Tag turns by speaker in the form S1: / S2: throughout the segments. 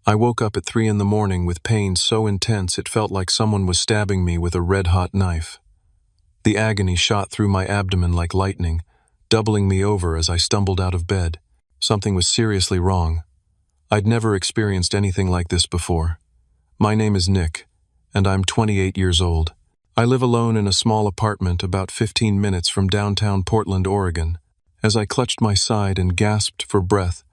S1: I woke up at 3 in the morning with pain so intense it felt like someone was stabbing me with a red-hot knife. The agony shot through my abdomen like lightning, doubling me over as I stumbled out of bed. Something was seriously wrong. I'd never experienced anything like this before. My name is Nick, and I'm 28 years old. I live alone in a small apartment about 15 minutes from downtown Portland, Oregon. As I clutched my side and gasped for breath,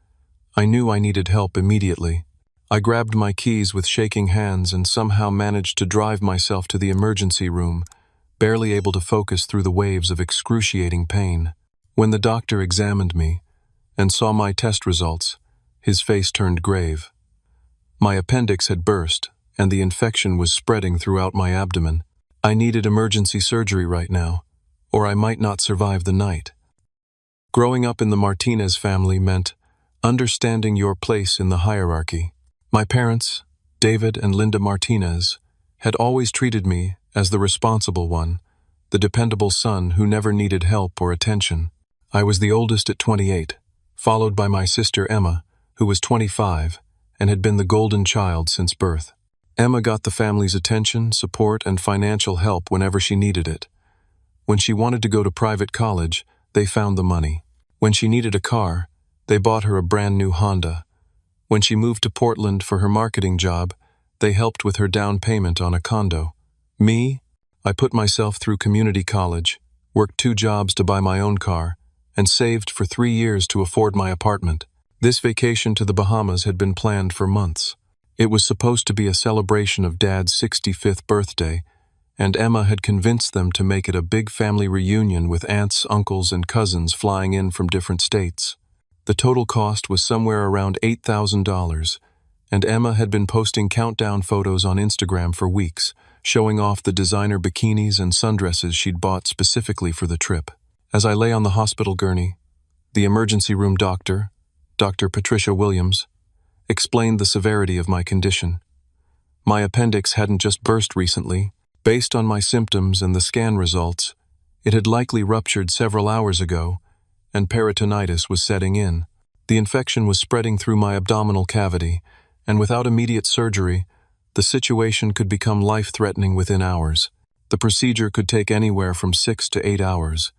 S1: I knew I needed help immediately. I grabbed my keys with shaking hands and somehow managed to drive myself to the emergency room, barely able to focus through the waves of excruciating pain. When the doctor examined me and saw my test results, his face turned grave. My appendix had burst, and the infection was spreading throughout my abdomen. I needed emergency surgery right now, or I might not survive the night. Growing up in the Martinez family meant understanding your place in the hierarchy. My parents, David and Linda Martinez, had always treated me as the responsible one, the dependable son who never needed help or attention. I was the oldest at 28, followed by my sister Emma, who was 25 and had been the golden child since birth. Emma got the family's attention, support, and financial help whenever she needed it. When she wanted to go to private college, they found the money. When she needed a car, they bought her a brand new Honda. When she moved to Portland for her marketing job, they helped with her down payment on a condo. Me, I put myself through community college, worked 2 jobs to buy my own car, and saved for 3 years to afford my apartment. This vacation to the Bahamas had been planned for months. It was supposed to be a celebration of Dad's 65th birthday, and Emma had convinced them to make it a big family reunion with aunts, uncles, and cousins flying in from different states. The total cost was somewhere around $8,000, and Emma had been posting countdown photos on Instagram for weeks, showing off the designer bikinis and sundresses she'd bought specifically for the trip. As I lay on the hospital gurney, the emergency room doctor, Dr. Patricia Williams, explained the severity of my condition. My appendix hadn't just burst recently. Based on my symptoms and the scan results, it had likely ruptured several hours ago, and peritonitis was setting in. The infection was spreading through my abdominal cavity, and without immediate surgery, the situation could become life-threatening within hours. The procedure could take anywhere from 6 to 8 hours,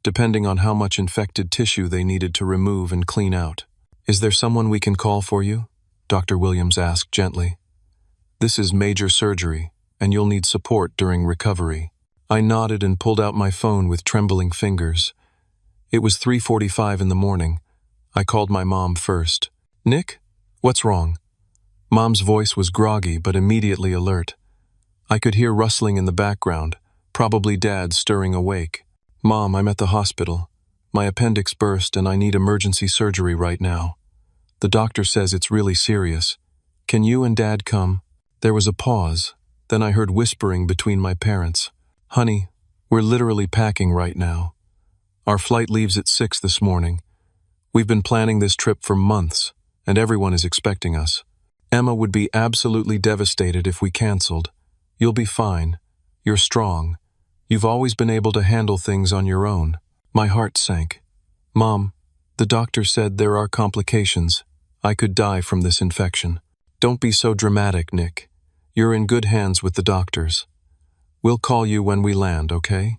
S1: depending on how much infected tissue they needed to remove and clean out. "Is there someone we can call for you?" Dr. Williams asked gently. "This is major surgery, and you'll need support during recovery." I nodded and pulled out my phone with trembling fingers. It was 3:45 in the morning. I called my mom first. "Nick? What's wrong?" Mom's voice was groggy but immediately alert. I could hear rustling in the background, probably Dad stirring awake. "Mom, I'm at the hospital. My appendix burst and I need emergency surgery right now. The doctor says it's really serious. Can you and Dad come?" There was a pause. Then I heard whispering between my parents. "Honey, we're literally packing right now. Our flight leaves at 6 this morning. We've been planning this trip for months, and everyone is expecting us. Emma would be absolutely devastated if we canceled. You'll be fine. You're strong. You've always been able to handle things on your own." My heart sank. "Mom, the doctor said there are complications. I could die from this infection." "Don't be so dramatic, Nick. You're in good hands with the doctors. We'll call you when we land, okay?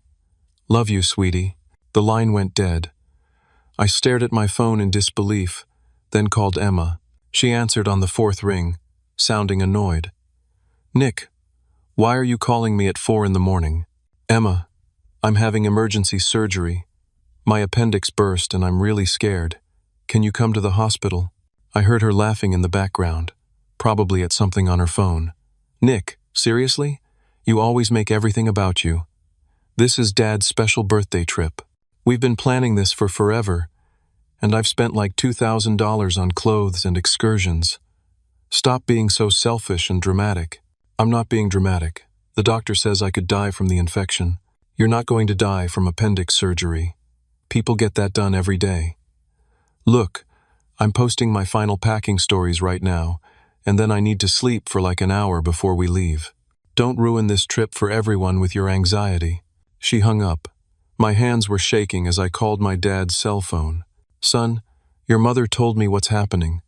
S1: Love you, sweetie." The line went dead. I stared at my phone in disbelief, then called Emma. She answered on the 4th ring, sounding annoyed. "Nick, why are you calling me at 4 in the morning?" "Emma, I'm having emergency surgery. My appendix burst and I'm really scared. Can you come to the hospital?" I heard her laughing in the background, probably at something on her phone. "Nick, seriously? You always make everything about you. This is Dad's special birthday trip. We've been planning this for forever, and I've spent like $2,000 on clothes and excursions. Stop being so selfish and dramatic." "I'm not being dramatic. The doctor says I could die from the infection." "You're not going to die from appendix surgery. People get that done every day. Look, I'm posting my final packing stories right now, and then I need to sleep for like an hour before we leave. Don't ruin this trip for everyone with your anxiety." She hung up. My hands were shaking as I called my dad's cell phone. "Son, your mother told me what's happening.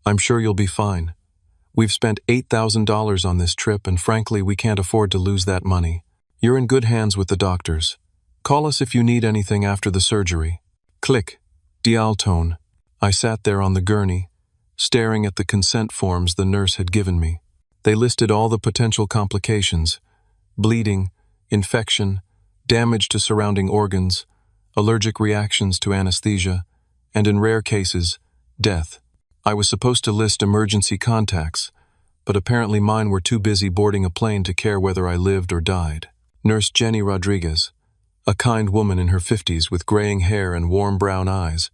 S1: I'm sure you'll be fine. We've spent $8,000 on this trip and frankly we can't afford to lose that money. You're in good hands with the doctors. Call us if you need anything after the surgery. Click. Dial tone. I sat there on the gurney, staring at the consent forms the nurse had given me. They listed all the potential complications: bleeding, infection, damage to surrounding organs, allergic reactions to anesthesia, and in rare cases, death. I was supposed to list emergency contacts, but apparently mine were too busy boarding a plane to care whether I lived or died. Nurse Jenny Rodriguez, a kind woman in her 50s with graying hair and warm brown eyes,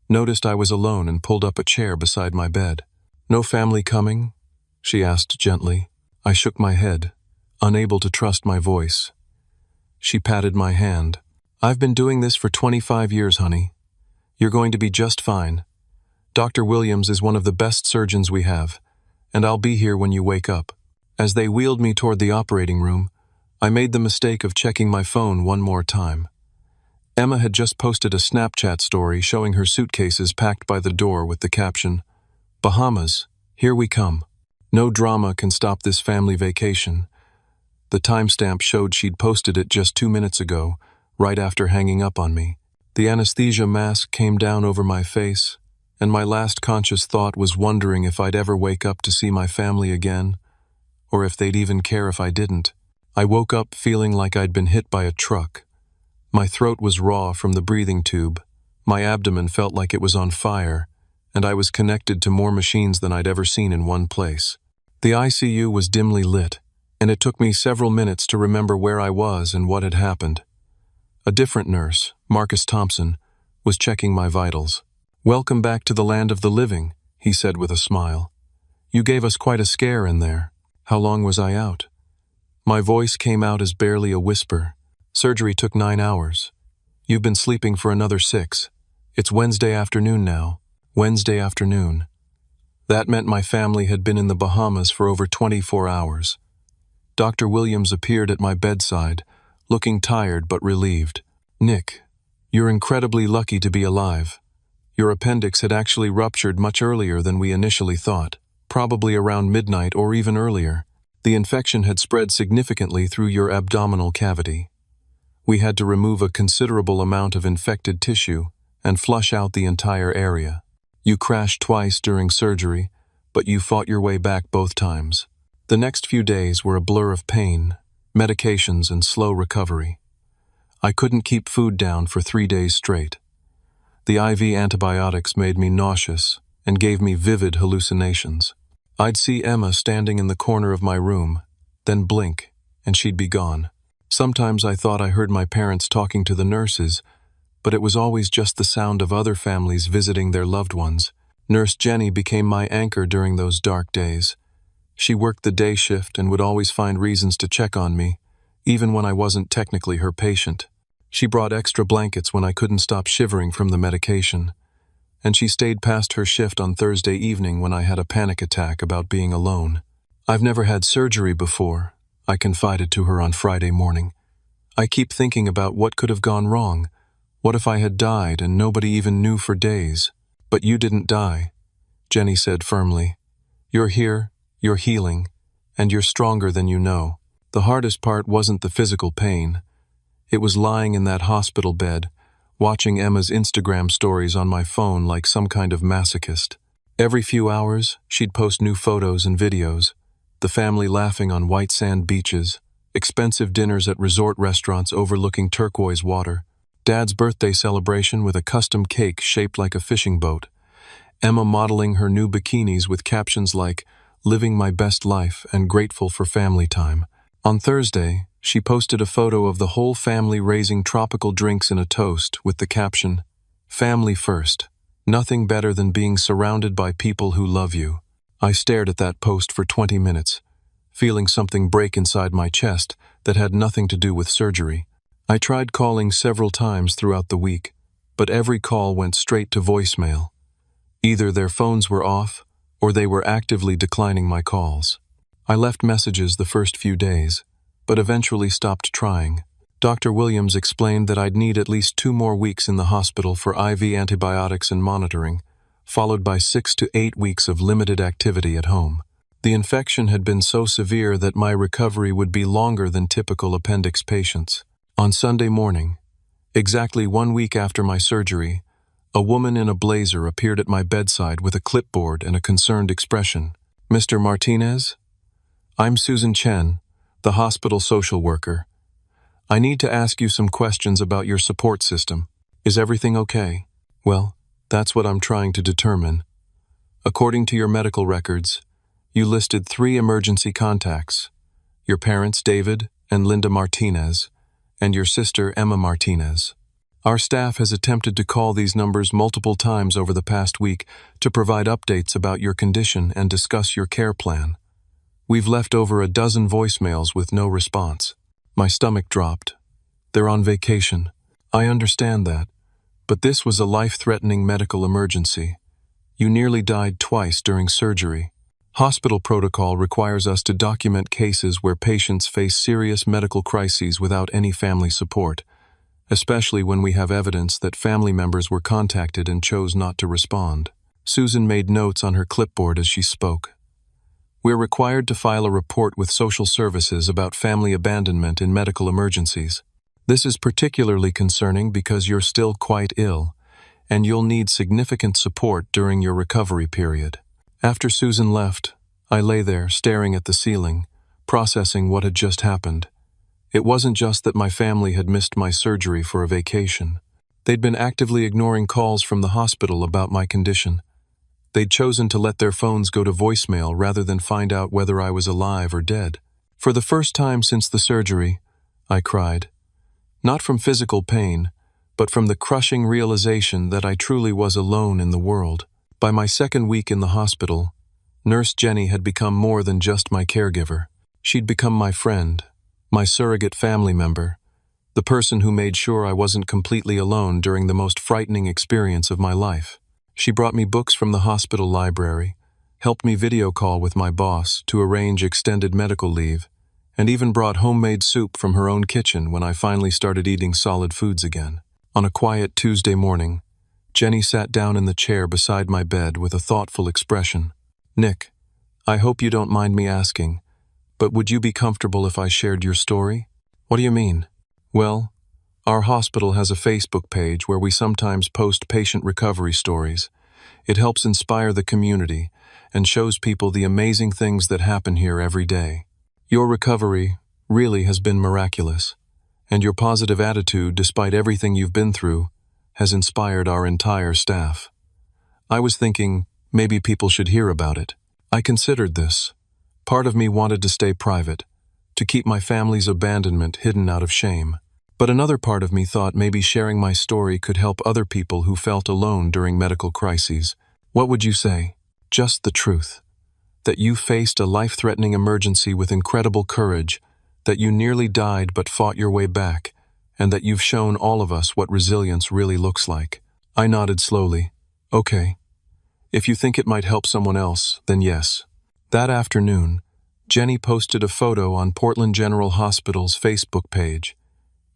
S1: noticed I was alone and pulled up a chair beside my bed. "No family coming?" she asked gently. I shook my head, unable to trust my voice. She patted my hand. "I've been doing this for 25 years, honey. You're going to be just fine. Dr. Williams is one of the best surgeons we have, and I'll be here when you wake up." As they wheeled me toward the operating room, I made the mistake of checking my phone one more time. Emma had just posted a Snapchat story showing her suitcases packed by the door with the caption, "Bahamas, here we come. No drama can stop this family vacation." The timestamp showed she'd posted it just 2 minutes ago, right after hanging up on me. The anesthesia mask came down over my face, and my last conscious thought was wondering if I'd ever wake up to see my family again, or if they'd even care if I didn't. I woke up feeling like I'd been hit by a truck. My throat was raw from the breathing tube, my abdomen felt like it was on fire, and I was connected to more machines than I'd ever seen in one place. The ICU was dimly lit, and it took me several minutes to remember where I was and what had happened. A different nurse, Marcus Thompson, was checking my vitals. "Welcome back to the land of the living," he said with a smile. "You gave us quite a scare in there. How long was I out?" My voice came out as barely a whisper. "Surgery took 9 hours. You've been sleeping for another 6. It's Wednesday afternoon now. Wednesday afternoon." That meant my family had been in the Bahamas for over 24 hours. Dr. Williams appeared at my bedside, looking tired but relieved. "Nick, you're incredibly lucky to be alive. Your appendix had actually ruptured much earlier than we initially thought, probably around midnight or even earlier. The infection had spread significantly through your abdominal cavity. We had to remove a considerable amount of infected tissue and flush out the entire area. You crashed twice during surgery, but you fought your way back both times." The next few days were a blur of pain, medications, and slow recovery. I couldn't keep food down for 3 days straight. The IV antibiotics made me nauseous and gave me vivid hallucinations. I'd see Emma standing in the corner of my room, then blink, and she'd be gone. Sometimes I thought I heard my parents talking to the nurses, but it was always just the sound of other families visiting their loved ones. Nurse Jenny became my anchor during those dark days. She worked the day shift and would always find reasons to check on me, even when I wasn't technically her patient. She brought extra blankets when I couldn't stop shivering from the medication, and she stayed past her shift on Thursday evening when I had a panic attack about being alone. "I've never had surgery before," I confided to her on Friday morning. "I keep thinking about what could have gone wrong. What if I had died and nobody even knew for days?" "But you didn't die," Jenny said firmly. "You're here, you're healing, and you're stronger than you know." The hardest part wasn't the physical pain. It was lying in that hospital bed, watching Emma's Instagram stories on my phone like some kind of masochist. Every few hours, she'd post new photos and videos, the family laughing on white sand beaches, expensive dinners at resort restaurants overlooking turquoise water, Dad's birthday celebration with a custom cake shaped like a fishing boat, Emma modeling her new bikinis with captions like, "Living my best life and grateful for family time." On Thursday, she posted a photo of the whole family raising tropical drinks in a toast with the caption, "Family first. Nothing better than being surrounded by people who love you." I stared at that post for 20 minutes, feeling something break inside my chest that had nothing to do with surgery. I tried calling several times throughout the week, but every call went straight to voicemail. Either their phones were off, or they were actively declining my calls. I left messages the first few days, but eventually stopped trying. Dr. Williams explained that I'd need at least 2 more weeks in the hospital for IV antibiotics and monitoring, followed by 6 to 8 weeks of limited activity at home. The infection had been so severe that my recovery would be longer than typical appendix patients. On Sunday morning, exactly 1 week after my surgery, a woman in a blazer appeared at my bedside with a clipboard and a concerned expression. "Mr. Martinez? I'm Susan Chen, the hospital social worker. I need to ask you some questions about your support system. Is everything okay?" "Well, that's what I'm trying to determine. According to your medical records, you listed 3 emergency contacts: your parents, David and Linda Martinez, and your sister, Emma Martinez. Our staff has attempted to call these numbers multiple times over the past week to provide updates about your condition and discuss your care plan. We've left over a dozen voicemails with no response." My stomach dropped. "They're on vacation. I understand that. But this was a life-threatening medical emergency. You nearly died twice during surgery. Hospital protocol requires us to document cases where patients face serious medical crises without any family support, especially when we have evidence that family members were contacted and chose not to respond." Susan made notes on her clipboard as she spoke. "We're required to file a report with social services about family abandonment in medical emergencies. This is particularly concerning because you're still quite ill, and you'll need significant support during your recovery period." After Susan left, I lay there staring at the ceiling, processing what had just happened. It wasn't just that my family had missed my surgery for a vacation. They'd been actively ignoring calls from the hospital about my condition. They'd chosen to let their phones go to voicemail rather than find out whether I was alive or dead. For the first time since the surgery, I cried. Not from physical pain, but from the crushing realization that I truly was alone in the world. By my 2nd week in the hospital, Nurse Jenny had become more than just my caregiver. She'd become my friend, my surrogate family member, the person who made sure I wasn't completely alone during the most frightening experience of my life. She brought me books from the hospital library, helped me video call with my boss to arrange extended medical leave, and even brought homemade soup from her own kitchen when I finally started eating solid foods again. On a quiet Tuesday morning, Jenny sat down in the chair beside my bed with a thoughtful expression. "Nick, I hope you don't mind me asking, but would you be comfortable if I shared your story?" "What do you mean?" "Well, our hospital has a Facebook page where we sometimes post patient recovery stories. It helps inspire the community and shows people the amazing things that happen here every day. Your recovery really has been miraculous, and your positive attitude, despite everything you've been through, has inspired our entire staff. I was thinking maybe people should hear about it. I considered this. Part of me wanted to stay private, to keep my family's abandonment hidden out of shame. But another part of me thought maybe sharing my story could help other people who felt alone during medical crises. What would you say? Just the truth. That you faced a life-threatening emergency with incredible courage, that you nearly died but fought your way back, and that you've shown all of us what resilience really looks like." I nodded slowly. "Okay. If you think it might help someone else, then yes." That afternoon, Jenny posted a photo on Portland General Hospital's Facebook page.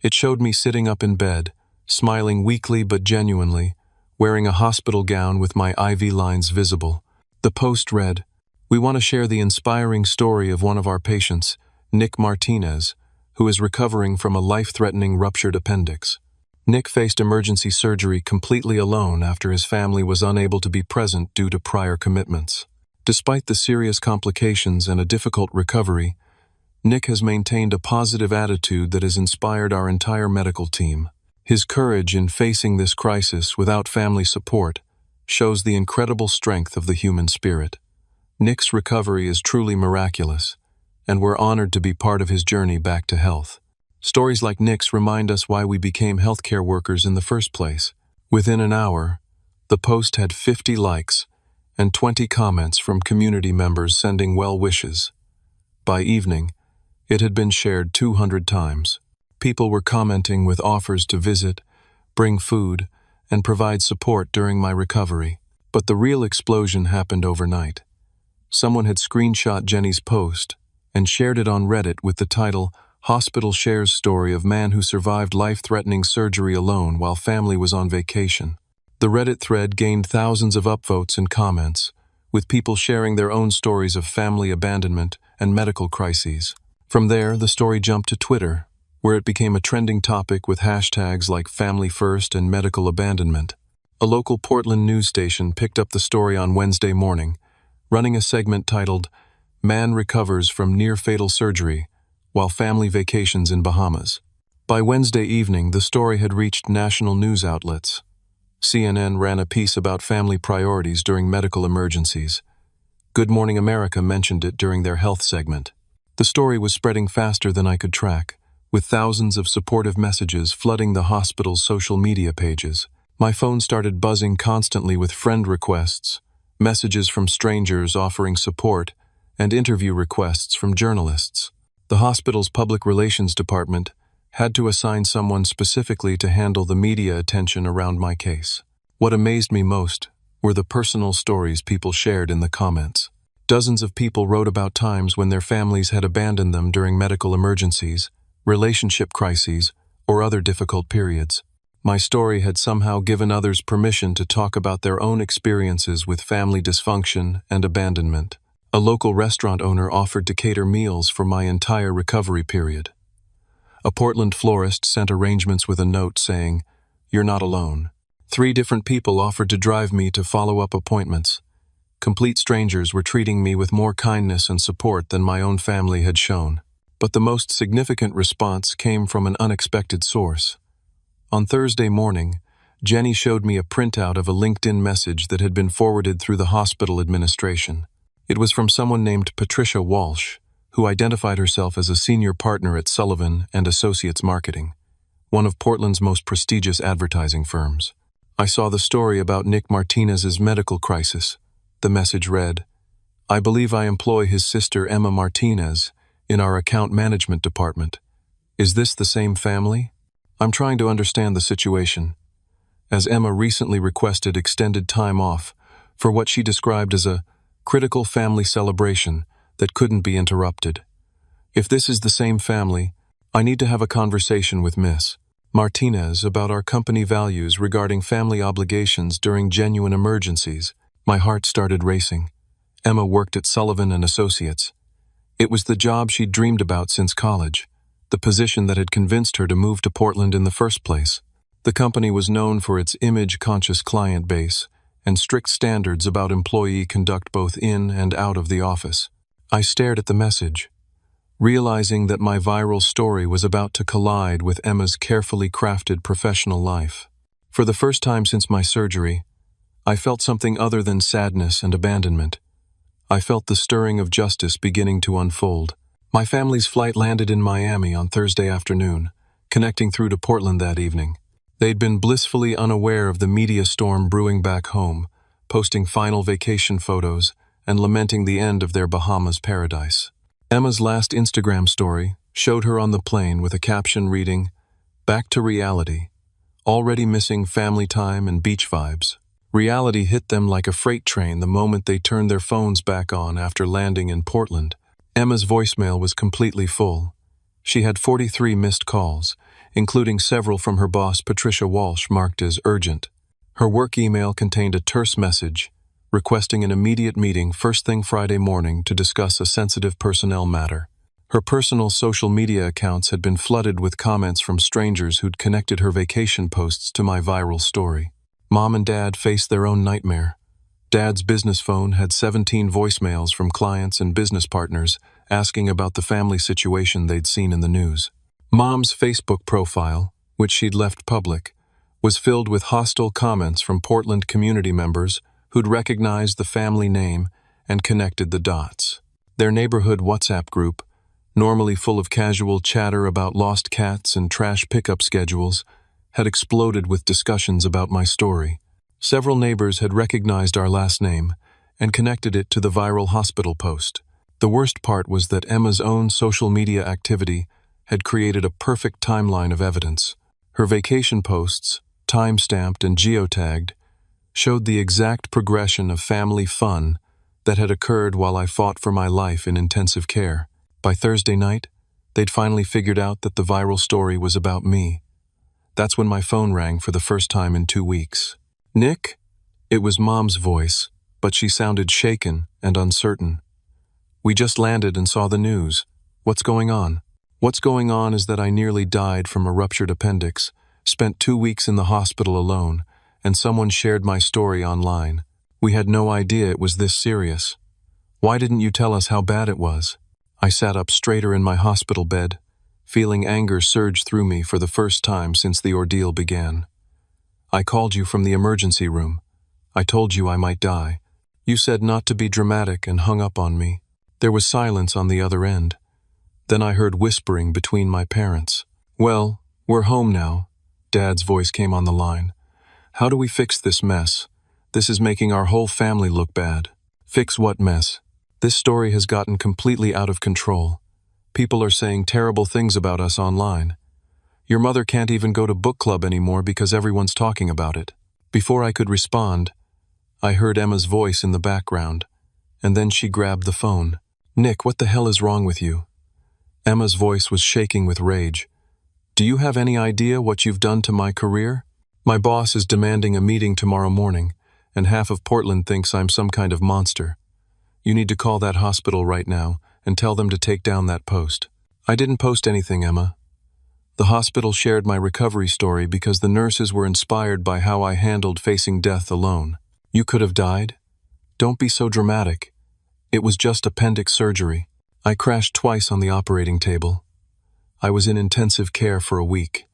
S1: It showed me sitting up in bed, smiling weakly but genuinely, wearing a hospital gown with my IV lines visible. The post read, "We want to share the inspiring story of one of our patients, Nick Martinez, who is recovering from a life-threatening ruptured appendix. Nick faced emergency surgery completely alone after his family was unable to be present due to prior commitments. Despite the serious complications and a difficult recovery, Nick has maintained a positive attitude that has inspired our entire medical team. His courage in facing this crisis without family support shows the incredible strength of the human spirit. Nick's recovery is truly miraculous, and we're honored to be part of his journey back to health." Stories like Nick's remind us why we became healthcare workers in the first place. Within an hour, the post had 50 likes and 20 comments from community members sending well wishes. By evening, it had been shared 200 times. People were commenting with offers to visit, bring food, and provide support during my recovery. But the real explosion happened overnight. Someone had screenshot Jenny's post and shared it on Reddit with the title, "Hospital Shares Story of Man Who Survived Life-Threatening Surgery Alone While Family Was on Vacation." The Reddit thread gained thousands of upvotes and comments, with people sharing their own stories of family abandonment and medical crises. From there, the story jumped to Twitter, where it became a trending topic with hashtags like Family First and Medical Abandonment. A local Portland news station picked up the story on Wednesday morning, running a segment titled, "Man Recovers from Near-Fatal Surgery While Family Vacations in Bahamas." By Wednesday evening, the story had reached national news outlets. CNN ran a piece about family priorities during medical emergencies. Good Morning America mentioned it during their health segment. The story was spreading faster than I could track, with thousands of supportive messages flooding the hospital's social media pages. My phone started buzzing constantly with friend requests, messages from strangers offering support, and interview requests from journalists. The hospital's public relations department had to assign someone specifically to handle the media attention around my case. What amazed me most were the personal stories people shared in the comments. Dozens of people wrote about times when their families had abandoned them during medical emergencies, relationship crises, or other difficult periods. My story had somehow given others permission to talk about their own experiences with family dysfunction and abandonment. A local restaurant owner offered to cater meals for my entire recovery period. A Portland florist sent arrangements with a note saying, "You're not alone." 3 different people offered to drive me to follow-up appointments. Complete strangers were treating me with more kindness and support than my own family had shown. But the most significant response came from an unexpected source. On Thursday morning, Jenny showed me a printout of a LinkedIn message that had been forwarded through the hospital administration. It was from someone named Patricia Walsh, who identified herself as a senior partner at Sullivan and Associates Marketing, one of Portland's most prestigious advertising firms. I saw the story about Nick Martinez's medical crisis. The message read, "I believe I employ his sister Emma Martinez in our account management department. Is this the same family? I'm trying to understand the situation, as Emma recently requested extended time off for what she described as a critical family celebration that couldn't be interrupted. If this is the same family, I need to have a conversation with Miss Martinez about our company values regarding family obligations during genuine emergencies." My heart started racing. Emma worked at Sullivan and Associates. It was the job she'd dreamed about since college, the position that had convinced her to move to Portland in the first place. The company was known for its image-conscious client base and strict standards about employee conduct both in and out of the office. I stared at the message, realizing that my viral story was about to collide with Emma's carefully crafted professional life. For the first time since my surgery, I felt something other than sadness and abandonment. I felt the stirring of justice beginning to unfold. My family's flight landed in Miami on Thursday afternoon, connecting through to Portland that evening. They'd been blissfully unaware of the media storm brewing back home, posting final vacation photos and lamenting the end of their Bahamas paradise. Emma's last Instagram story showed her on the plane with a caption reading, "Back to reality, already missing family time and beach vibes." Reality hit them like a freight train the moment they turned their phones back on after landing in Portland. Emma's voicemail was completely full. She had 43 missed calls, including several from her boss Patricia Walsh marked as urgent. Her work email contained a terse message, requesting an immediate meeting first thing Friday morning to discuss a sensitive personnel matter. Her personal social media accounts had been flooded with comments from strangers who'd connected her vacation posts to my viral story. Mom and Dad faced their own nightmare. Dad's business phone had 17 voicemails from clients and business partners asking about the family situation they'd seen in the news. Mom's Facebook profile, which she'd left public, was filled with hostile comments from Portland community members who'd recognized the family name and connected the dots. Their neighborhood WhatsApp group, normally full of casual chatter about lost cats and trash pickup schedules, had exploded with discussions about my story. Several neighbors had recognized our last name and connected it to the viral hospital post. The worst part was that Emma's own social media activity had created a perfect timeline of evidence. Her vacation posts, time-stamped and geotagged, showed the exact progression of family fun that had occurred while I fought for my life in intensive care. By Thursday night, they'd finally figured out that the viral story was about me. That's when my phone rang for the first time in 2 weeks. "Nick?" It was Mom's voice, but she sounded shaken and uncertain. "We just landed and saw the news. What's going on?" "What's going on is that I nearly died from a ruptured appendix, spent 2 weeks in the hospital alone, and someone shared my story online. We had no idea it was this serious. Why didn't you tell us how bad it was?" I sat up straighter in my hospital bed, feeling anger surge through me for the first time since the ordeal began. "I called you from the emergency room. I told you I might die. You said not to be dramatic and hung up on me." There was silence on the other end. Then I heard whispering between my parents. "Well, we're home now." Dad's voice came on the line. "How do we fix this mess? This is making our whole family look bad." "Fix what mess?" "This story has gotten completely out of control. People are saying terrible things about us online. Your mother can't even go to book club anymore because everyone's talking about it." Before I could respond, I heard Emma's voice in the background, and then she grabbed the phone. "Nick, what the hell is wrong with you?" Emma's voice was shaking with rage. "Do you have any idea what you've done to my career? My boss is demanding a meeting tomorrow morning, and half of Portland thinks I'm some kind of monster. You need to call that hospital right now and tell them to take down that post." "I didn't post anything, Emma. The hospital shared my recovery story because the nurses were inspired by how I handled facing death alone." "You could have died? Don't be so dramatic. It was just appendix surgery." I crashed twice on the operating table. I was in intensive care for a week.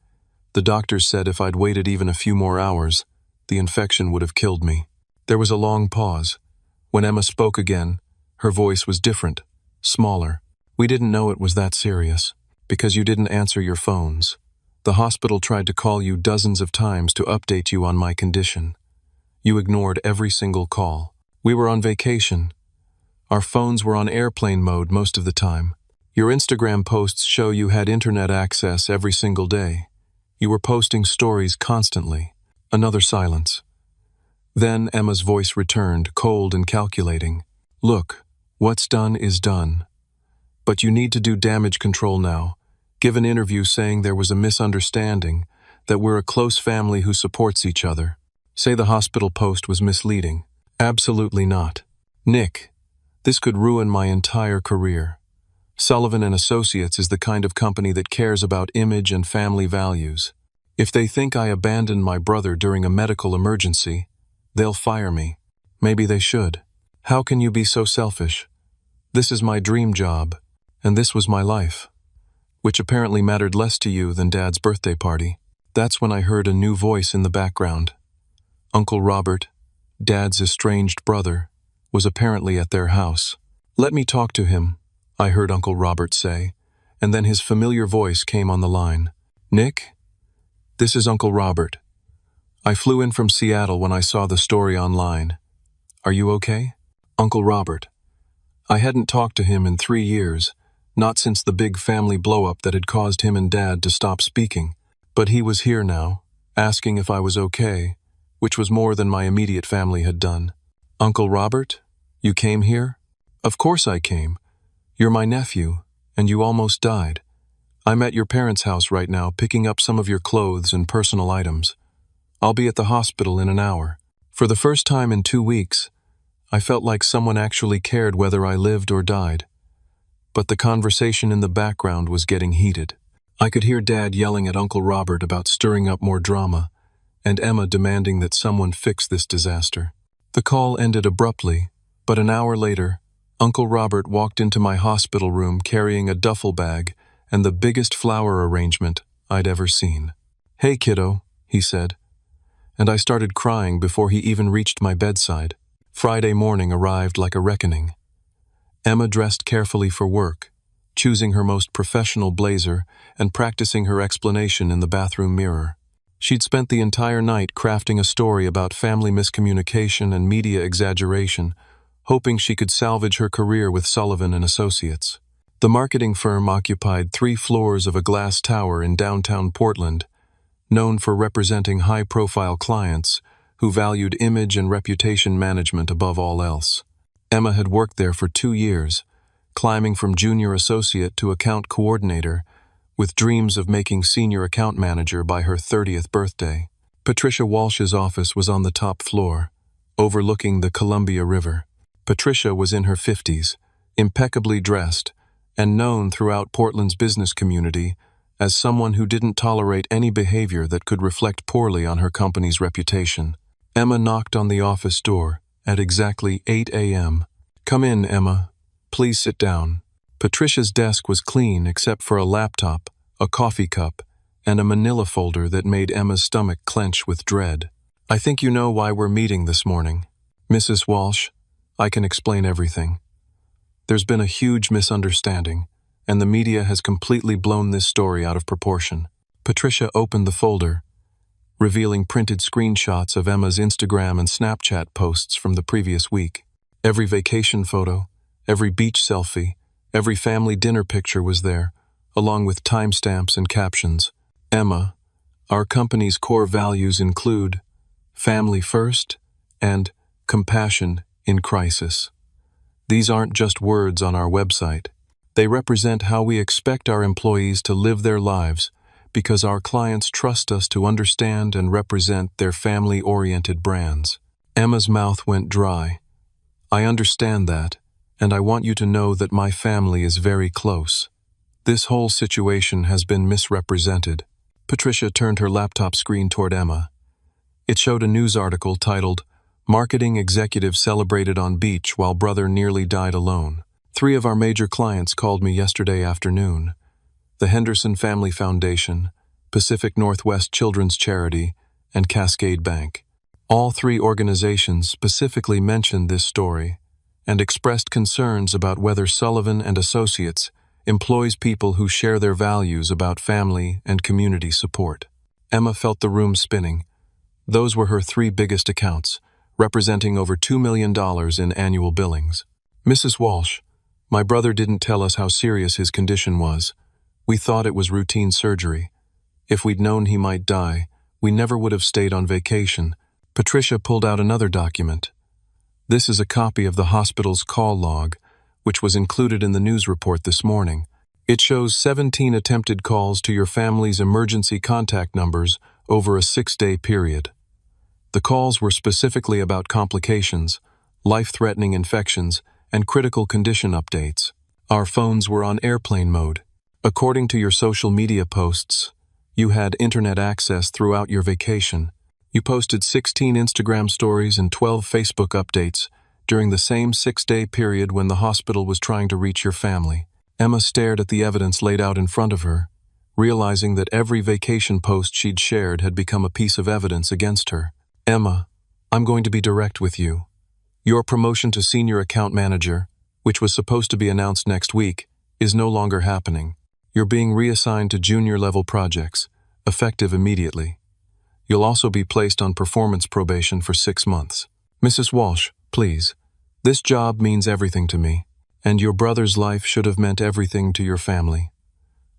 S1: The doctors said if I'd waited even a few more hours, the infection would have killed me. There was a long pause. When Emma spoke again, her voice was different, smaller. "We didn't know it was that serious, because you didn't answer your phones. The hospital tried to call you dozens of times to update you on my condition. You ignored every single call. We were on vacation. Our phones were on airplane mode most of the time. Your Instagram posts show you had internet access every single day. You were posting stories constantly." Another silence. Then Emma's voice returned, cold and calculating. "Look, what's done is done. But you need to do damage control now. Give an interview saying there was a misunderstanding, that we're a close family who supports each other. Say the hospital post was misleading." "Absolutely not. Nick, this could ruin my entire career. Sullivan and Associates is the kind of company that cares about image and family values. If they think I abandoned my brother during a medical emergency, they'll fire me. Maybe they should. How can you be so selfish? This is my dream job, and this was my life." "Which apparently mattered less to you than Dad's birthday party." That's when I heard a new voice in the background. Uncle Robert, Dad's estranged brother, was apparently at their house. "Let me talk to him," I heard Uncle Robert say, and then his familiar voice came on the line. "Nick, this is Uncle Robert. I flew in from Seattle when I saw the story online. Are you okay?" Uncle Robert. I hadn't talked to him in 3 years, not since the big family blow-up that had caused him and Dad to stop speaking. But he was here now, asking if I was okay, which was more than my immediate family had done. "Uncle Robert, you came here?" "Of course I came. You're my nephew, and you almost died. I'm at your parents' house right now picking up some of your clothes and personal items. I'll be at the hospital in an hour." For the first time in 2 weeks, I felt like someone actually cared whether I lived or died. But the conversation in the background was getting heated. I could hear Dad yelling at Uncle Robert about stirring up more drama, and Emma demanding that someone fix this disaster. The call ended abruptly, but an hour later, Uncle Robert walked into my hospital room carrying a duffel bag and the biggest flower arrangement I'd ever seen. "Hey, kiddo," he said, and I started crying before he even reached my bedside. Friday morning arrived like a reckoning. Emma dressed carefully for work, choosing her most professional blazer and practicing her explanation in the bathroom mirror. She'd spent the entire night crafting a story about family miscommunication and media exaggeration, hoping she could salvage her career with Sullivan and Associates. The marketing firm occupied 3 floors of a glass tower in downtown Portland, known for representing high-profile clients who valued image and reputation management above all else. Emma had worked there for 2 years, climbing from junior associate to account coordinator, with dreams of making senior account manager by her 30th birthday. Patricia Walsh's office was on the top floor, overlooking the Columbia River. Patricia was in her 50s, impeccably dressed, and known throughout Portland's business community as someone who didn't tolerate any behavior that could reflect poorly on her company's reputation. Emma knocked on the office door at exactly 8 a.m. "Come in, Emma. Please sit down." Patricia's desk was clean except for a laptop, a coffee cup, and a manila folder that made Emma's stomach clench with dread. "I think you know why we're meeting this morning. Mrs. Walsh, I can explain everything. There's been a huge misunderstanding, and the media has completely blown this story out of proportion." Patricia opened the folder, revealing printed screenshots of Emma's Instagram and Snapchat posts from the previous week. Every vacation photo, every beach selfie, every family dinner picture was there, along with timestamps and captions. "Emma, our company's core values include family first and compassion in crisis. These aren't just words on our website. They represent how we expect our employees to live their lives because our clients trust us to understand and represent their family-oriented brands." Emma's mouth went dry. "I understand that, and I want you to know that my family is very close. This whole situation has been misrepresented." Patricia turned her laptop screen toward Emma. It showed a news article titled, "Marketing Executive Celebrated on Beach While Brother Nearly Died Alone." 3 of our major clients called me yesterday afternoon: the Henderson Family Foundation, Pacific Northwest Children's Charity, and Cascade Bank. All 3 organizations specifically mentioned this story and expressed concerns about whether Sullivan and Associates employs people who share their values about family and community support. Emma felt the room spinning. Those were her 3 biggest accounts, representing over $2 million in annual billings. "Mrs. Walsh, my brother didn't tell us how serious his condition was. We thought it was routine surgery. If we'd known he might die, we never would have stayed on vacation." Patricia pulled out another document. This is a copy of the hospital's call log, which was included in the news report this morning. It shows 17 attempted calls to your family's emergency contact numbers over a 6-day period. The calls were specifically about complications, life-threatening infections, and critical condition updates. Our phones were on airplane mode. According to your social media posts, you had internet access throughout your vacation. You posted 16 Instagram stories and 12 Facebook updates during the same 6-day period when the hospital was trying to reach your family. Emma stared at the evidence laid out in front of her, realizing that every vacation post she'd shared had become a piece of evidence against her. "Emma, I'm going to be direct with you. Your promotion to senior account manager, which was supposed to be announced next week, is no longer happening. You're being reassigned to junior-level projects, effective immediately. You'll also be placed on performance probation for 6 months. Mrs. Walsh, please. This job means everything to me, and your brother's life should have meant everything to your family.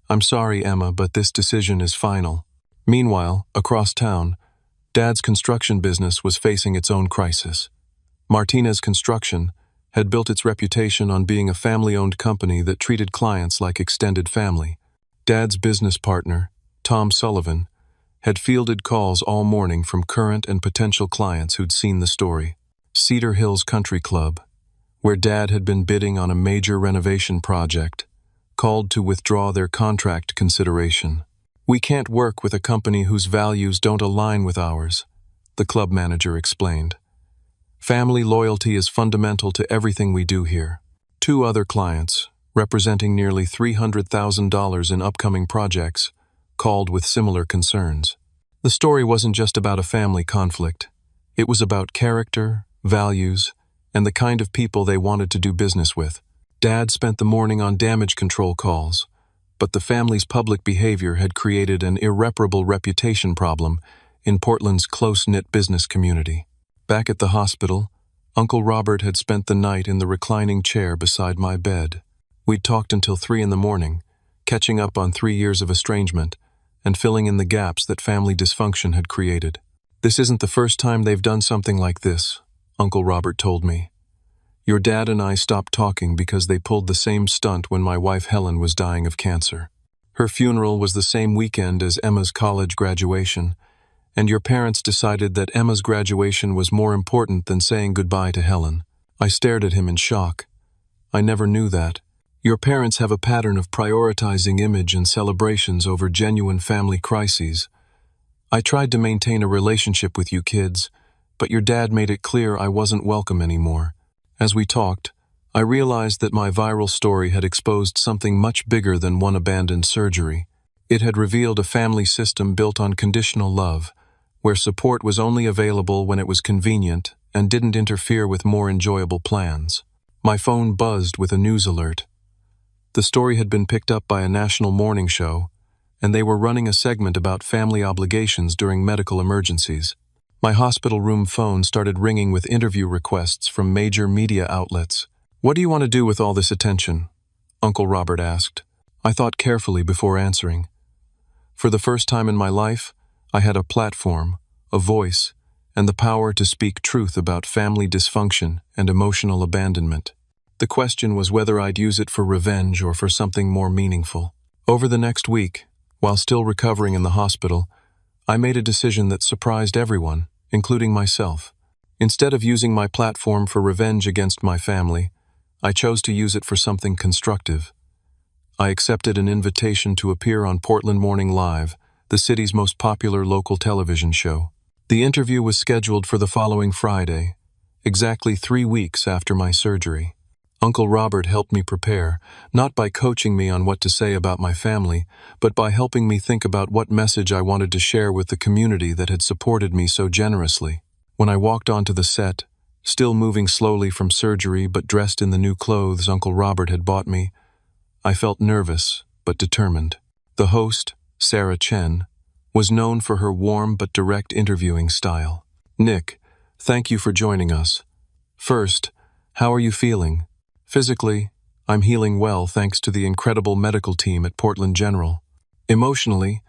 S1: I'm sorry, Emma, but this decision is final." Meanwhile, across town, Dad's construction business was facing its own crisis. Martinez Construction had built its reputation on being a family-owned company that treated clients like extended family. Dad's business partner, Tom Sullivan, had fielded calls all morning from current and potential clients who'd seen the story. Cedar Hills Country Club, where Dad had been bidding on a major renovation project, called to withdraw their contract consideration. "We can't work with a company whose values don't align with ours," the club manager explained. "Family loyalty is fundamental to everything we do here." 2 other clients, representing nearly $300,000 in upcoming projects, called with similar concerns. The story wasn't just about a family conflict. It was about character, values, and the kind of people they wanted to do business with. Dad spent the morning on damage control calls, but the family's public behavior had created an irreparable reputation problem in Portland's close-knit business community. Back at the hospital, Uncle Robert had spent the night in the reclining chair beside my bed. We'd talked until 3 in the morning, catching up on 3 years of estrangement and filling in the gaps that family dysfunction had created. "This isn't the first time they've done something like this," Uncle Robert told me. "Your dad and I stopped talking because they pulled the same stunt when my wife Helen was dying of cancer. Her funeral was the same weekend as Emma's college graduation, and your parents decided that Emma's graduation was more important than saying goodbye to Helen. I stared at him in shock. I never knew that. Your parents have a pattern of prioritizing image and celebrations over genuine family crises. I tried to maintain a relationship with you kids, but your dad made it clear I wasn't welcome anymore. As we talked, I realized that my viral story had exposed something much bigger than one abandoned surgery. It had revealed a family system built on conditional love, where support was only available when it was convenient and didn't interfere with more enjoyable plans. My phone buzzed with a news alert. The story had been picked up by a national morning show, and they were running a segment about family obligations during medical emergencies. My hospital room phone started ringing with interview requests from major media outlets. "What do you want to do with all this attention?" Uncle Robert asked. I thought carefully before answering. For the first time in my life, I had a platform, a voice, and the power to speak truth about family dysfunction and emotional abandonment. The question was whether I'd use it for revenge or for something more meaningful. Over the next week, while still recovering in the hospital, I made a decision that surprised everyone, including myself. Instead of using my platform for revenge against my family, I chose to use it for something constructive. I accepted an invitation to appear on Portland Morning Live, the city's most popular local television show. The interview was scheduled for the following Friday, exactly 3 weeks after my surgery. Uncle Robert helped me prepare, not by coaching me on what to say about my family, but by helping me think about what message I wanted to share with the community that had supported me so generously. When I walked onto the set, still moving slowly from surgery but dressed in the new clothes Uncle Robert had bought me, I felt nervous but determined. The host, Sarah Chen, was known for her warm but direct interviewing style. "Nick, thank you for joining us. First, how are you feeling?" "Physically, I'm healing well thanks to the incredible medical team at Portland General. Emotionally,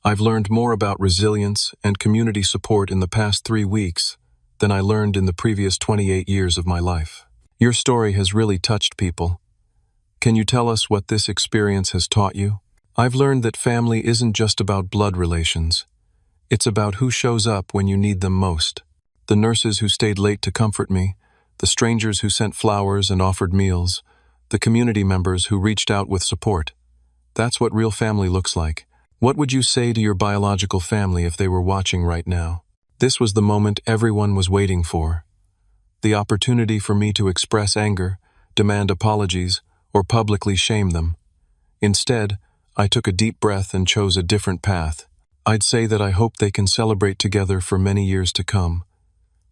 S1: I've learned more about resilience and community support in the past 3 weeks than I learned in the previous 28 years of my life. Your story has really touched people. Can you tell us what this experience has taught you?" "I've learned that family isn't just about blood relations. It's about who shows up when you need them most. The nurses who stayed late to comfort me, the strangers who sent flowers and offered meals, the community members who reached out with support. That's what real family looks like. What would you say to your biological family if they were watching right now?" This was the moment everyone was waiting for. The opportunity for me to express anger, demand apologies, or publicly shame them. Instead, I took a deep breath and chose a different path. I'd say that I hope they can celebrate together for many years to come.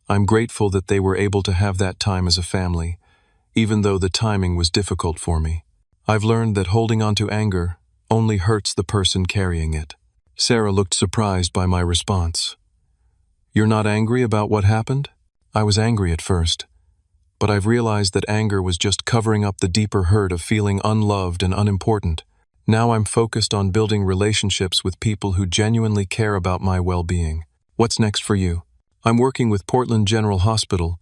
S1: I'm grateful that they were able to have that time as a family, even though the timing was difficult for me. I've learned that holding on to anger only hurts the person carrying it. Sarah looked surprised by my response. "You're not angry about what happened?" I was angry at first, but I've realized that anger was just covering up the deeper hurt of feeling unloved and unimportant. Now I'm focused on building relationships with people who genuinely care about my well-being. What's next for you? I'm working with Portland General Hospital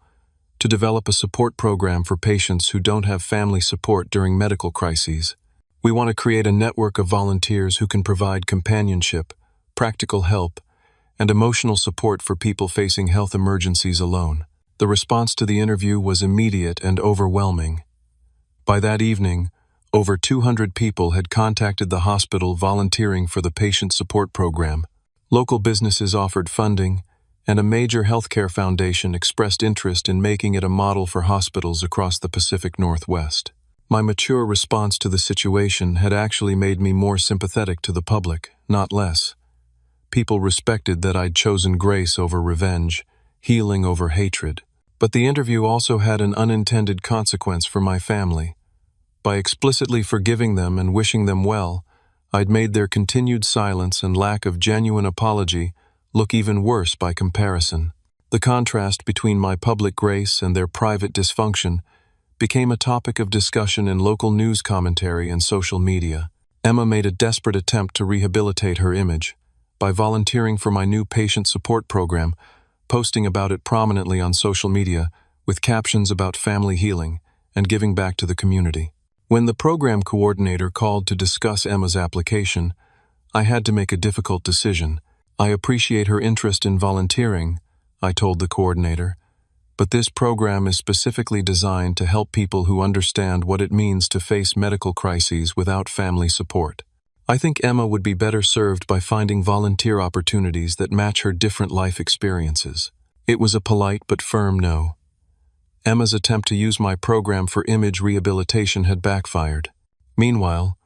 S1: to develop a support program for patients who don't have family support during medical crises. We want to create a network of volunteers who can provide companionship, practical help, and emotional support for people facing health emergencies alone. The response to the interview was immediate and overwhelming. By that evening, over 200 people had contacted the hospital volunteering for the patient support program. Local businesses offered funding, and a major healthcare foundation expressed interest in making it a model for hospitals across the Pacific Northwest. My mature response to the situation had actually made me more sympathetic to the public, not less. People respected that I'd chosen grace over revenge, healing over hatred. But the interview also had an unintended consequence for my family. By explicitly forgiving them and wishing them well, I'd made their continued silence and lack of genuine apology look even worse by comparison. The contrast between my public grace and their private dysfunction became a topic of discussion in local news commentary and social media. Emma made a desperate attempt to rehabilitate her image by volunteering for my new patient support program, posting about it prominently on social media with captions about family healing and giving back to the community. When the program coordinator called to discuss Emma's application, I had to make a difficult decision. I appreciate her interest in volunteering, I told the coordinator, but this program is specifically designed to help people who understand what it means to face medical crises without family support. I think Emma would be better served by finding volunteer opportunities that match her different life experiences. It was a polite but firm no. Emma's attempt to use my program for image rehabilitation had backfired. Meanwhile,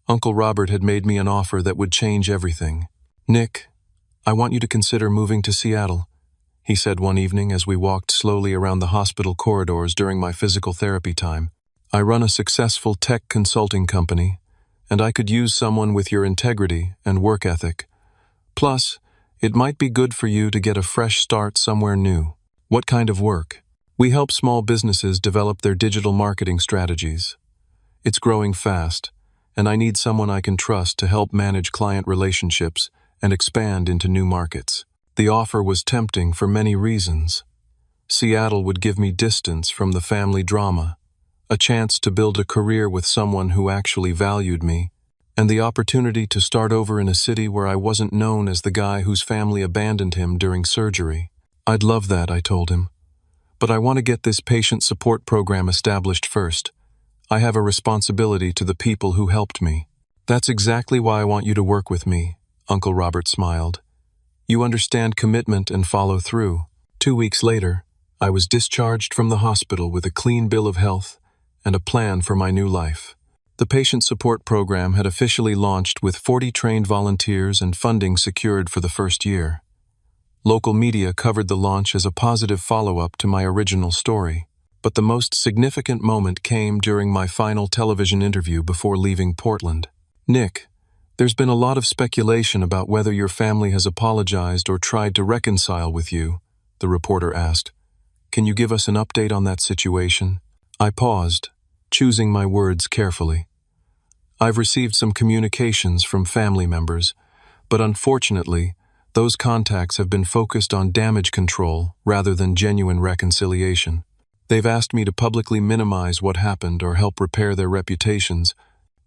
S1: Uncle Robert had made me an offer that would change everything. "Nick, I want you to consider moving to Seattle," he said one evening as we walked slowly around the hospital corridors during my physical therapy time. "I run a successful tech consulting company, and I could use someone with your integrity and work ethic. Plus, it might be good for you to get a fresh start somewhere new." "What kind of work?" "We help small businesses develop their digital marketing strategies. It's growing fast, and I need someone I can trust to help manage client relationships and expand into new markets." The offer was tempting for many reasons. Seattle would give me distance from the family drama, a chance to build a career with someone who actually valued me, and the opportunity to start over in a city where I wasn't known as the guy whose family abandoned him during surgery. "I'd love that," I told him. "But I want to get this patient support program established first. I have a responsibility to the people who helped me." "That's exactly why I want you to work with me," Uncle Robert smiled. "You understand commitment and follow through." 2 weeks later, I was discharged from the hospital with a clean bill of health and a plan for my new life. The patient support program had officially launched with 40 trained volunteers and funding secured for the first year. Local media covered the launch as a positive follow-up to my original story. But the most significant moment came during my final television interview before leaving Portland. "Nick, there's been a lot of speculation about whether your family has apologized or tried to reconcile with you," the reporter asked. "Can you give us an update on that situation?" I paused, choosing my words carefully. "I've received some communications from family members, but unfortunately, those contacts have been focused on damage control rather than genuine reconciliation. They've asked me to publicly minimize what happened or help repair their reputations,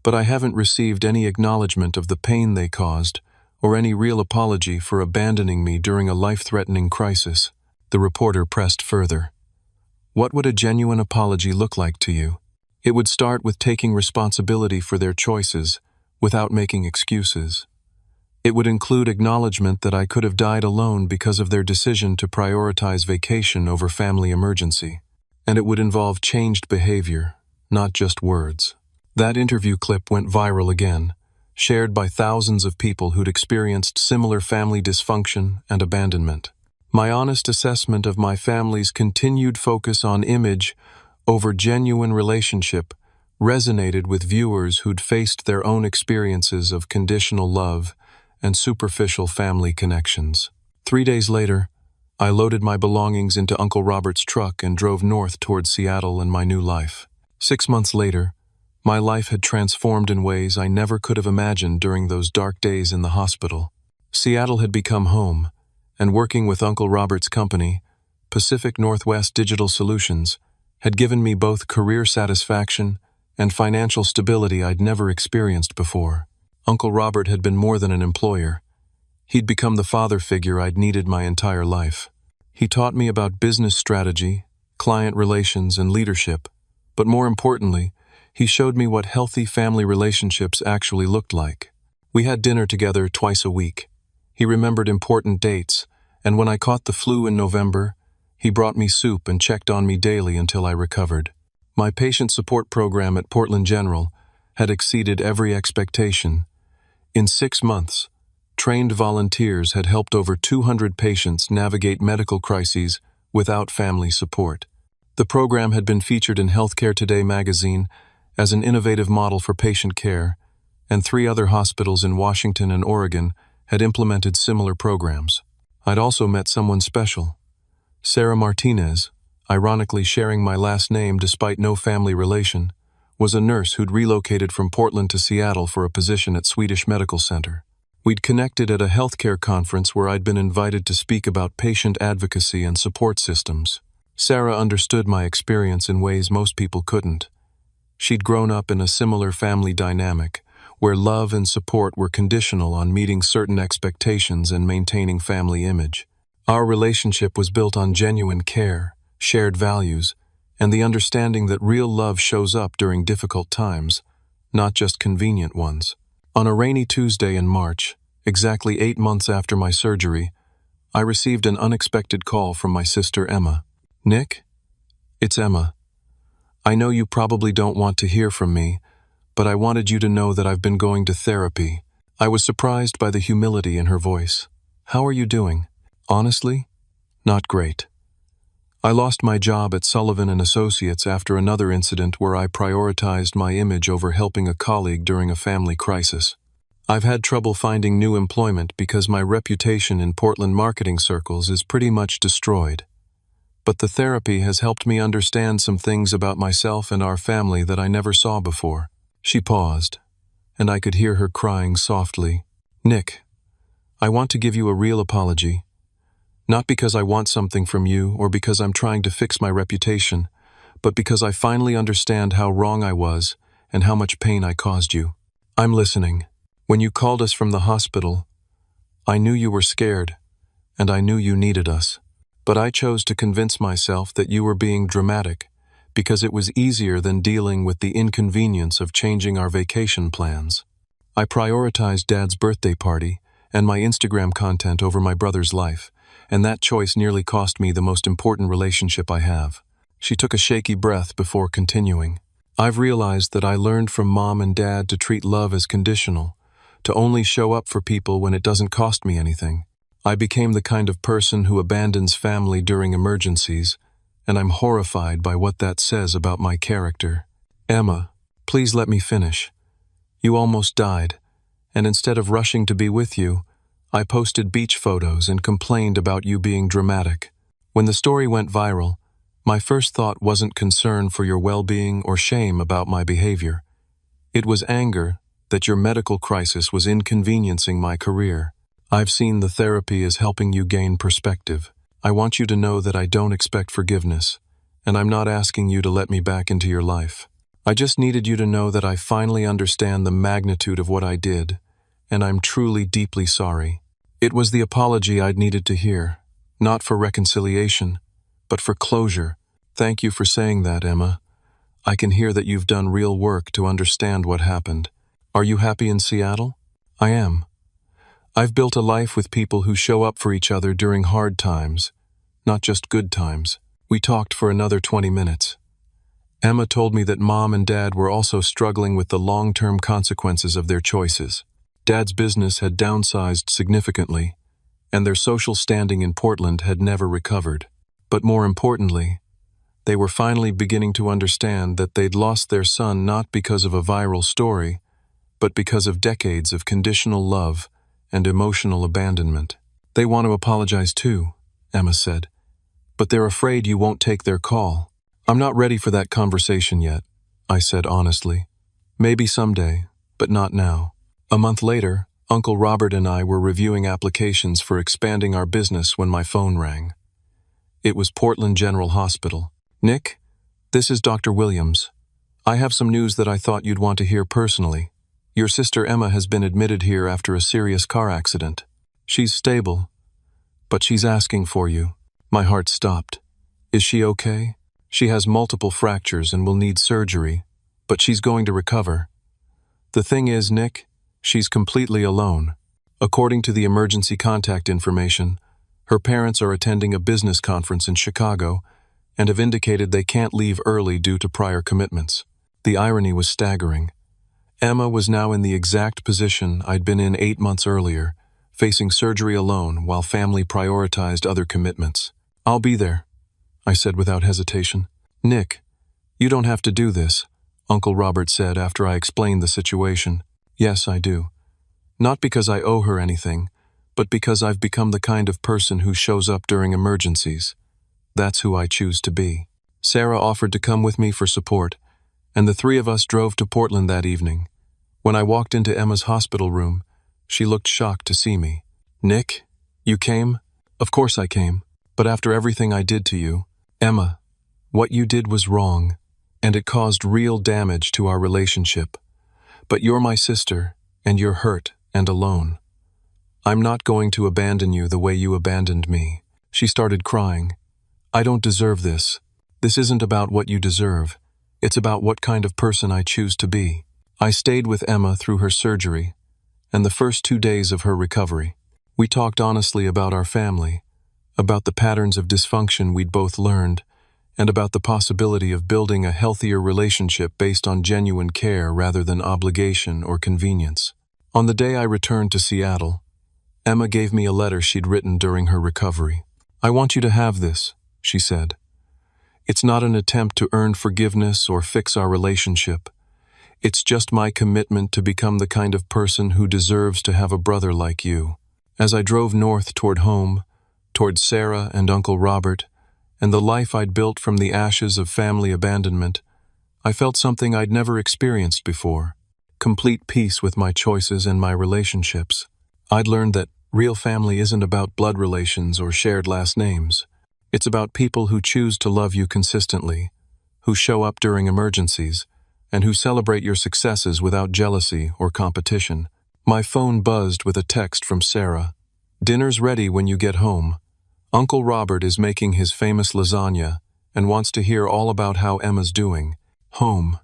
S1: but I haven't received any acknowledgement of the pain they caused or any real apology for abandoning me during a life-threatening crisis." The reporter pressed further. "What would a genuine apology look like to you?" "It would start with taking responsibility for their choices without making excuses. It would include acknowledgement that I could have died alone because of their decision to prioritize vacation over family emergency. And it would involve changed behavior, not just words." That interview clip went viral again, shared by thousands of people who'd experienced similar family dysfunction and abandonment. My honest assessment of my family's continued focus on image over genuine relationship resonated with viewers who'd faced their own experiences of conditional love and superficial family connections. 3 days later, I loaded my belongings into Uncle Robert's truck and drove north towards Seattle and my new life. 6 months later, my life had transformed in ways I never could have imagined during those dark days in the hospital. Seattle had become home, and working with Uncle Robert's company, Pacific Northwest Digital Solutions, had given me both career satisfaction and financial stability I'd never experienced before. Uncle Robert had been more than an employer. He'd become the father figure I'd needed my entire life. He taught me about business strategy, client relations, and leadership, but more importantly, he showed me what healthy family relationships actually looked like. We had dinner together twice a week. He remembered important dates, and when I caught the flu in November, he brought me soup and checked on me daily until I recovered. My patient support program at Portland General had exceeded every expectation. In 6 months, trained volunteers had helped over 200 patients navigate medical crises without family support. The program had been featured in Healthcare Today magazine as an innovative model for patient care, and 3 other hospitals in Washington and Oregon had implemented similar programs. I'd also met someone special. Sarah Martinez, ironically sharing my last name despite no family relation, was a nurse who'd relocated from Portland to Seattle for a position at Swedish Medical Center. We'd connected at a healthcare conference where I'd been invited to speak about patient advocacy and support systems. Sarah understood my experience in ways most people couldn't. She'd grown up in a similar family dynamic, where love and support were conditional on meeting certain expectations and maintaining family image. Our relationship was built on genuine care, shared values, and the understanding that real love shows up during difficult times, not just convenient ones. On a rainy Tuesday in March, exactly 8 months after my surgery, I received an unexpected call from my sister Emma. "Nick? It's Emma. I know you probably don't want to hear from me, but I wanted you to know that I've been going to therapy." I was surprised by the humility in her voice. "How are you doing?" "Honestly, not great. I lost my job at Sullivan & Associates after another incident where I prioritized my image over helping a colleague during a family crisis. I've had trouble finding new employment because my reputation in Portland marketing circles is pretty much destroyed. But the therapy has helped me understand some things about myself and our family that I never saw before." She paused, and I could hear her crying softly. "Nick, I want to give you a real apology. Not because I want something from you or because I'm trying to fix my reputation, but because I finally understand how wrong I was and how much pain I caused you. I'm listening. When you called us from the hospital, I knew you were scared, and I knew you needed us. But I chose to convince myself that you were being dramatic because it was easier than dealing with the inconvenience of changing our vacation plans. I prioritized Dad's birthday party and my Instagram content over my brother's life, and that choice nearly cost me the most important relationship I have." She took a shaky breath before continuing. "I've realized that I learned from Mom and Dad to treat love as conditional, to only show up for people when it doesn't cost me anything. I became the kind of person who abandons family during emergencies, and I'm horrified by what that says about my character." "Emma, please let me finish. You almost died, and instead of rushing to be with you, I posted beach photos and complained about you being dramatic. When the story went viral, my first thought wasn't concern for your well-being or shame about my behavior. It was anger that your medical crisis was inconveniencing my career. I've seen the therapy as helping you gain perspective. I want you to know that I don't expect forgiveness, and I'm not asking you to let me back into your life. I just needed you to know that I finally understand the magnitude of what I did, and I'm truly deeply sorry." It was the apology I'd needed to hear, not for reconciliation, but for closure. "Thank you for saying that, Emma. I can hear that you've done real work to understand what happened. Are you happy in Seattle?" "I am. I've built a life with people who show up for each other during hard times, not just good times." We talked for another 20 minutes. Emma told me that Mom and Dad were also struggling with the long-term consequences of their choices. Dad's business had downsized significantly, and their social standing in Portland had never recovered. But more importantly, they were finally beginning to understand that they'd lost their son not because of a viral story, but because of decades of conditional love and emotional abandonment. "They want to apologize too," Emma said, "but they're afraid you won't take their call." "I'm not ready for that conversation yet," I said honestly. "Maybe someday, but not now." A month later, Uncle Robert and I were reviewing applications for expanding our business when my phone rang. It was Portland General Hospital. "Nick, this is Dr. Williams. I have some news that I thought you'd want to hear personally. Your sister Emma has been admitted here after a serious car accident. She's stable, but she's asking for you." My heart stopped. "Is she okay?" "She has multiple fractures and will need surgery, but she's going to recover. The thing is, Nick, she's completely alone. According to the emergency contact information, her parents are attending a business conference in Chicago and have indicated they can't leave early due to prior commitments." The irony was staggering. Emma was now in the exact position I'd been in 8 months earlier, facing surgery alone while family prioritized other commitments. "I'll be there," I said without hesitation. "Nick, you don't have to do this," Uncle Robert said after I explained the situation. "Yes, I do. Not because I owe her anything, but because I've become the kind of person who shows up during emergencies. That's who I choose to be." Sarah offered to come with me for support, and the three of us drove to Portland that evening. When I walked into Emma's hospital room, she looked shocked to see me. "Nick, you came?" "Of course I came. But after everything I did to you..." "Emma, what you did was wrong, and it caused real damage to our relationship. But you're my sister, and you're hurt and alone. I'm not going to abandon you the way you abandoned me." She started crying. "I don't deserve this. This isn't about what you deserve. It's about what kind of person I choose to be." I stayed with Emma through her surgery and the first 2 days of her recovery. We talked honestly about our family, about the patterns of dysfunction we'd both learned, and about the possibility of building a healthier relationship based on genuine care rather than obligation or convenience. On the day I returned to Seattle, Emma gave me a letter she'd written during her recovery. "I want you to have this," she said. "It's not an attempt to earn forgiveness or fix our relationship. It's just my commitment to become the kind of person who deserves to have a brother like you." As I drove north toward home, toward Sarah and Uncle Robert, and the life I'd built from the ashes of family abandonment, I felt something I'd never experienced before: complete peace with my choices and my relationships. I'd learned that real family isn't about blood relations or shared last names. It's about people who choose to love you consistently, who show up during emergencies, and who celebrate your successes without jealousy or competition. My phone buzzed with a text from Sarah. "Dinner's ready when you get home. Uncle Robert is making his famous lasagna and wants to hear all about how Emma's doing." Home.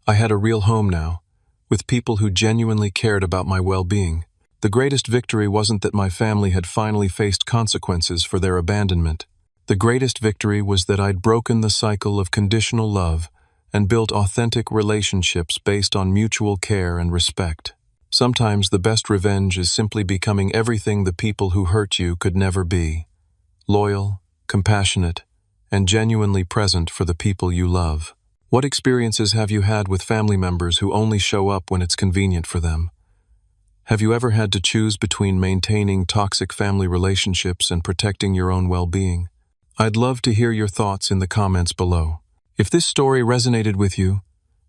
S1: I had a real home now, with people who genuinely cared about my well-being. The greatest victory wasn't that my family had finally faced consequences for their abandonment. The greatest victory was that I'd broken the cycle of conditional love and built authentic relationships based on mutual care and respect. Sometimes the best revenge is simply becoming everything the people who hurt you could never be: loyal, compassionate, and genuinely present for the people you love. What experiences have you had with family members who only show up when it's convenient for them? Have you ever had to choose between maintaining toxic family relationships and protecting your own well-being? I'd love to hear your thoughts in the comments below. If this story resonated with you,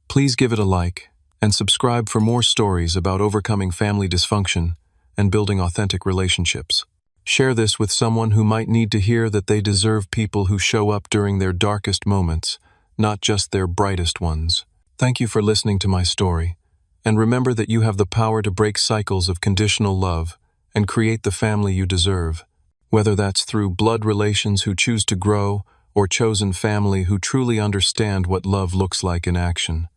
S1: please give it a like and subscribe for more stories about overcoming family dysfunction and building authentic relationships. Share this with someone who might need to hear that they deserve people who show up during their darkest moments, not just their brightest ones. Thank you for listening to my story, and remember that you have the power to break cycles of conditional love and create the family you deserve, whether that's through blood relations who choose to grow or chosen family who truly understand what love looks like in action.